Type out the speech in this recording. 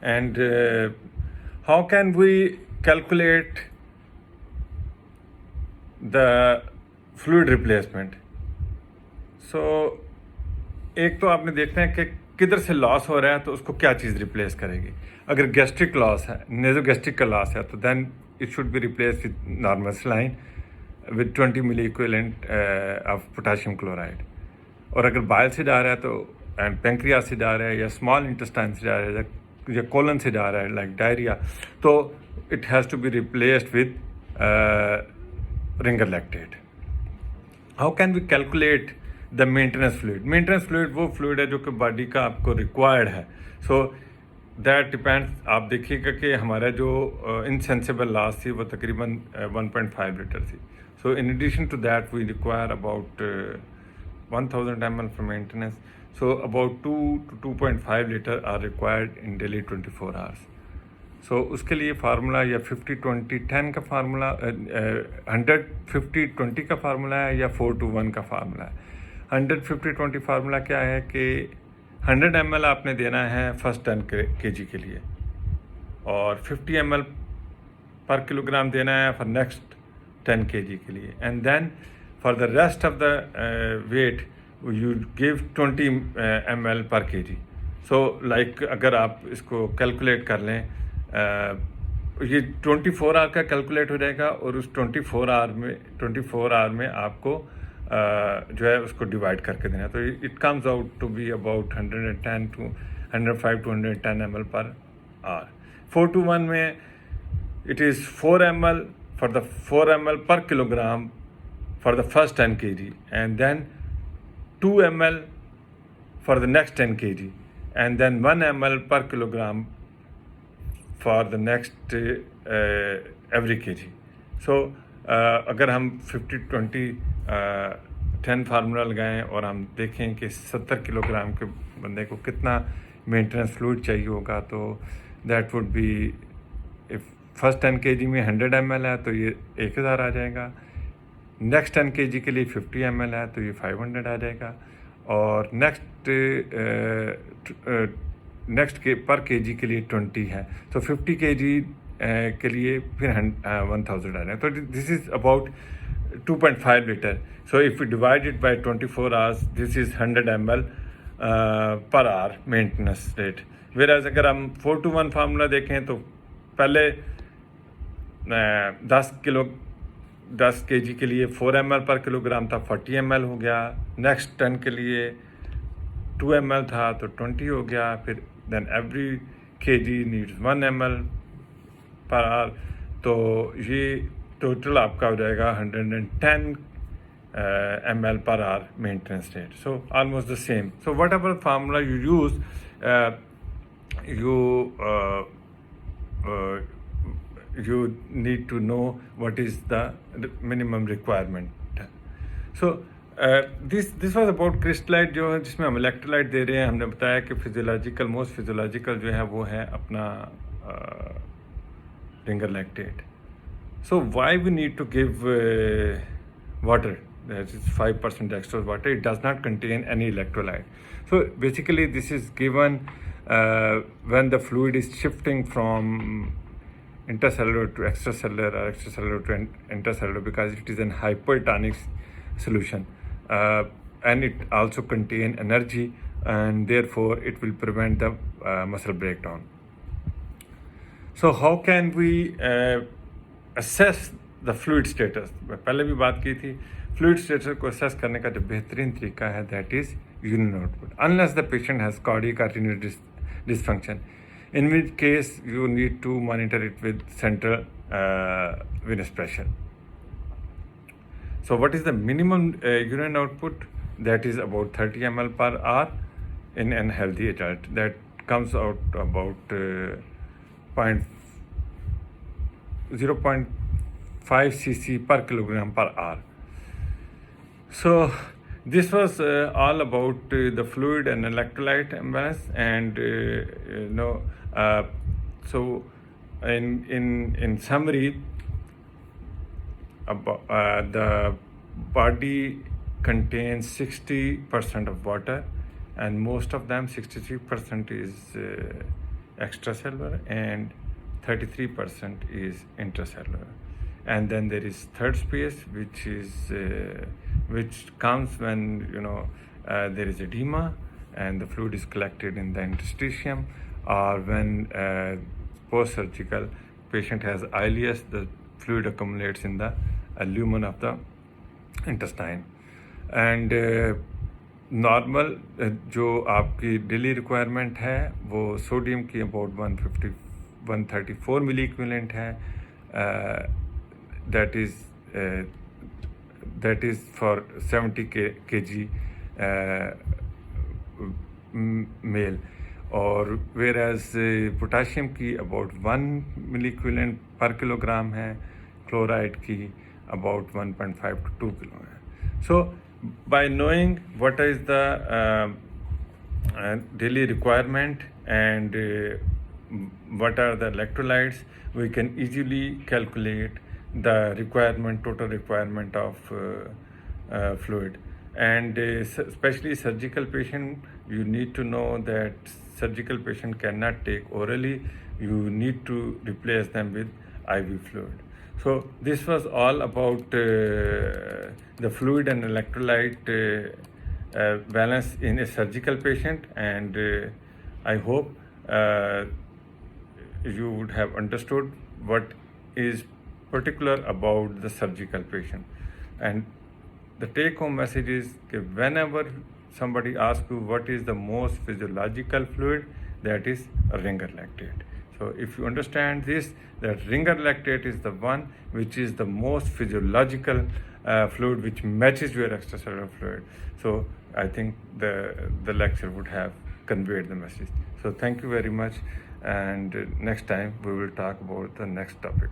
And how can we calculate the fluid replacement? So एक तो आपने देखना है कि किधर से लॉस हो रहा है तो उसको क्या चीज़ रिप्लेस करेगी. अगर गैस्ट्रिक लॉस है, नेजोगैस्ट्रिक का लॉस है, तो then it should be replace with normal saline with 20 milliequivalent of potassium chloride. और अगर बाइल से जा रहा है तो एंड पेंक्रियाज से जा रहा है या स्मॉल इंटेस्टाइन से जा रहा है या कोलन से जा रहा है लाइक डायरिया, तो it has to be replaced with Ringer lactate. How can we calculate the maintenance fluid? Maintenance fluid वो फ्लूइड है जो कि बॉडी का आपको रिक्वायर्ड है. So that depends. आप देखिएगा कि हमारा जो इनसेंसिबल लॉस थी वो तकरीबन 1.5 लीटर थी. So in addition to that we require about 1000 ml for maintenance. So about 2 to 2.5 liter are required in daily 24 hours. So उसके लिए फार्मूला या 50-20-10 का फार्मूला 100-50-20 का फार्मूला है या 4-1 का फार्मूला है. 100-50-20 फार्मूला क्या है कि 100 ml आपने देना है फर्स्ट 10 kg के लिए और 50 ml पर किलोग्राम देना है फॉर नेक्स्ट 10 kg के लिए. And then for the rest of the weight you give 20 ml per kg. So like अगर आप इसको कैलकुलेट कर लें, ये 24 आवर का कैलकुलेट हो जाएगा और उस 24 आवर में आपको जो है उसको डिवाइड करके देना है. तो it comes out to be about 105 to 110 ml per hour. 4-1 में it is 4 ml for the 4 ml per kilogram for the first 10 kg and then 2 ml for the next 10 kg and then 1 ml per kilogram for the next every kg. So अगर हम 50-20-10 formula लगाएं और हम देखें कि 70 kilogram के बंदे को कितना मेंटेनेंस फ्लूइड चाहिए होगा, तो that would be if first 10 kg में 100 ml है तो ये 1000 आ जाएगा. नेक्स्ट 10 kg के लिए 50 ml है तो ये 500 आ जाएगा. और नेक्स्ट के पर kg के लिए 20 है तो 50 kg के लिए फिर 1000 आ जाएगा. तो this is about 2.5 litre. So if you divide it by 24 hours this is 100 ml per hour maintenance rate. वेराज अगर हम 4-1 फार्मूला देखें तो पहले 10 kg के लिए 4 ml पर किलोग्राम था, 40 ml हो गया. नेक्स्ट 10 के लिए 2 ml था तो 20 हो गया. फिर then every kg needs 1 ml per hour. तो ये टोटल आपका हो जाएगा 110 ml per hour maintenance rate. So almost the same. So whatever formula you use you need to know what is the minimum requirement. So this was about crystallite जो है जिसमें हम electrolyte दे रहे हैं. हमने बताया कि फिजियोलॉजिकल मोस्ट फिजियोलॉजिकल जो है वो है अपना Ringer lactate. So why we need to give water, that is 5% dextrose water. It does not contain any electrolyte. So basically this is given when the fluid is shifting from intercellular to extracellular or extracellular to intercellular, because it is an hypertonic solution and it also contain energy and therefore it will prevent the muscle breakdown. So how can we assess the fluid status? पहले भी बात की थी. fluid status को assess करने का जो बेहतरीन तरीका है that is urine output, unless the patient has cardiac or renal dysfunction, in which case you need to monitor it with central venous pressure. So what is the minimum urine output? That is about 30 ml per hour in an healthy adult. That comes out about 0.5 cc per kilogram per hour. So this was all about the fluid and electrolyte imbalance, and so in summary, the body contains 60% of water, and most of them 63% is extracellular and 33% is intracellular. And then there is third space, which comes when there is edema and the fluid is collected in the interstitium, or when post-surgical patient has ileus, the fluid accumulates in the lumen of the intestine. And normal जो आपकी daily requirement है वो sodium की about 134 milliequivalent है. That is for 70 kg male. और whereas potassium की about 1 milliequivalent per kilogram है, chloride की अबाउट 1.5 to 2 किलो है. So by knowing what is the daily requirement and what are the electrolytes, we can easily calculate the total requirement of fluid. And especially surgical patient, you need to know that surgical patient cannot take orally. You need to replace them with IV fluid. So this was all about the fluid and electrolyte balance in a surgical patient, and I hope you would have understood what is particular about the surgical patient. And the take-home message is that whenever somebody asks you what is the most physiological fluid, that is ringer lactate. So if you understand this, that ringer lactate is the one which is the most physiological fluid which matches your extracellular fluid. So I think the lecture would have conveyed the message. So thank you very much, and next time we will talk about the next topic.